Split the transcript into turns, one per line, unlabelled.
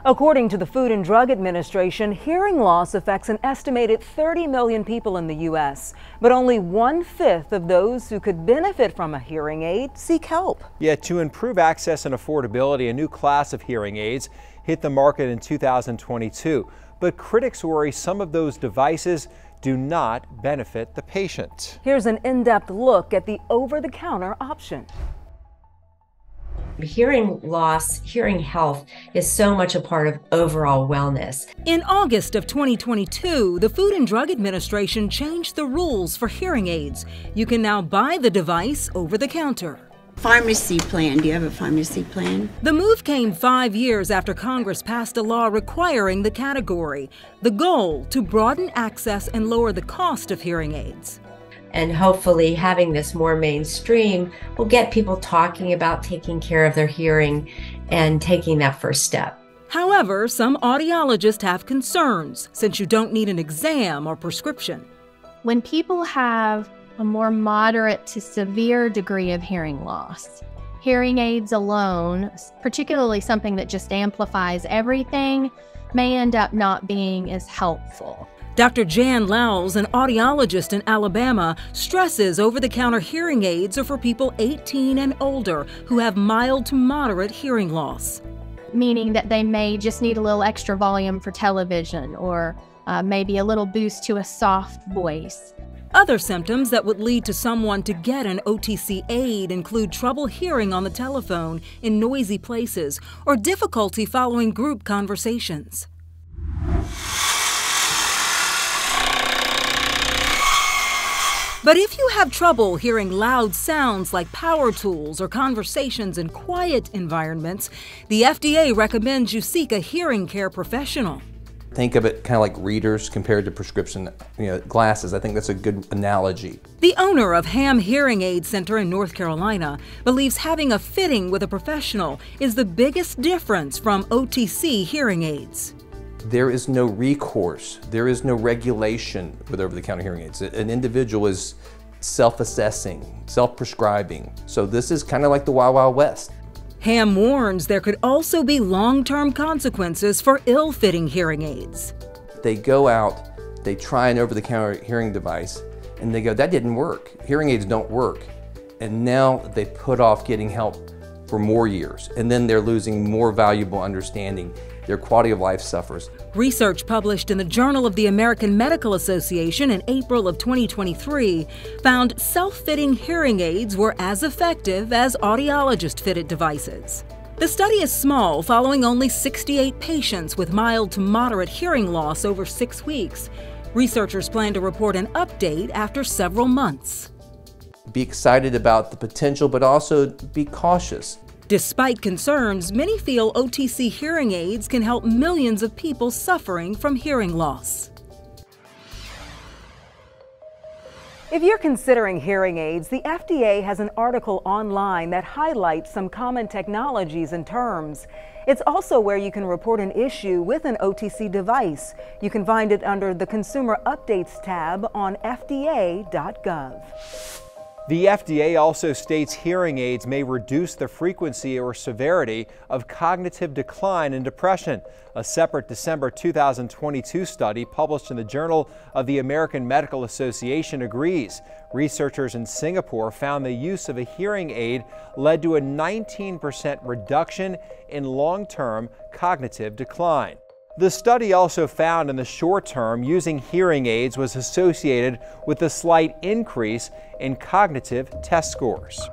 According to the Food and Drug Administration, hearing loss affects an estimated 30 million people in the U.S., but only 1/5 of those who could benefit from a hearing aid seek help.
Yet to improve access and affordability, a new class of hearing aids hit the market in 2022. But critics worry some of those devices do not benefit the patient.
Here's an in-depth look at the over-the-counter option.
Hearing loss, hearing health is so much a part of overall wellness.
In August of 2022, the Food and Drug Administration changed the rules for hearing aids. You can now buy the device over the counter.
Pharmacy plan. Do you have a pharmacy plan?
The move came 5 years after Congress passed a law requiring the category. The goal, to broaden access and lower the cost of hearing aids.
And hopefully having this more mainstream will get people talking about taking care of their hearing and taking that first step.
However, some audiologists have concerns since you don't need an exam or prescription.
When people have a more moderate to severe degree of hearing loss, hearing aids alone, particularly something that just amplifies everything, may end up not being as helpful.
Dr. Jan Lowles, an audiologist in Alabama, stresses over-the-counter hearing aids are for people 18 and older who have mild to moderate hearing loss.
Meaning that they may just need a little extra volume for television or maybe a little boost to a soft voice.
Other symptoms that would lead to someone to get an OTC aid include trouble hearing on the telephone in noisy places or difficulty following group conversations. But if you have trouble hearing loud sounds like power tools or conversations in quiet environments, the FDA recommends you seek a hearing care professional.
Think of it kind of like readers compared to prescription glasses. I think that's a good analogy.
The owner of Ham Hearing Aid Center in North Carolina believes having a fitting with a professional is the biggest difference from OTC hearing aids.
There is no recourse, there is no regulation with over-the-counter hearing aids. An individual is self-assessing, self-prescribing. So this is kind of like the Wild Wild West.
Ham warns there could also be long-term consequences for ill-fitting hearing aids.
They go out, they try an over-the-counter hearing device, and they go, that didn't work. Hearing aids don't work. And now they put off getting help for more years, and then they're losing more valuable understanding. Their quality of life suffers.
Research published in the Journal of the American Medical Association in April of 2023 found self-fitting hearing aids were as effective as audiologist-fitted devices. The study is small, following only 68 patients with mild to moderate hearing loss over 6 weeks. Researchers plan to report an update after several months.
Be excited about the potential, but also be cautious.
Despite concerns, many feel OTC hearing aids can help millions of people suffering from hearing loss. If you're considering hearing aids, the FDA has an article online that highlights some common technologies and terms. It's also where you can report an issue with an OTC device. You can find it under the Consumer Updates tab on fda.gov.
The FDA also states hearing aids may reduce the frequency or severity of cognitive decline and depression. A separate December 2022 study published in the Journal of the American Medical Association agrees. Researchers in Singapore found the use of a hearing aid led to a 19% reduction in long-term cognitive decline. The study also found in the short term, using hearing aids was associated with a slight increase in cognitive test scores.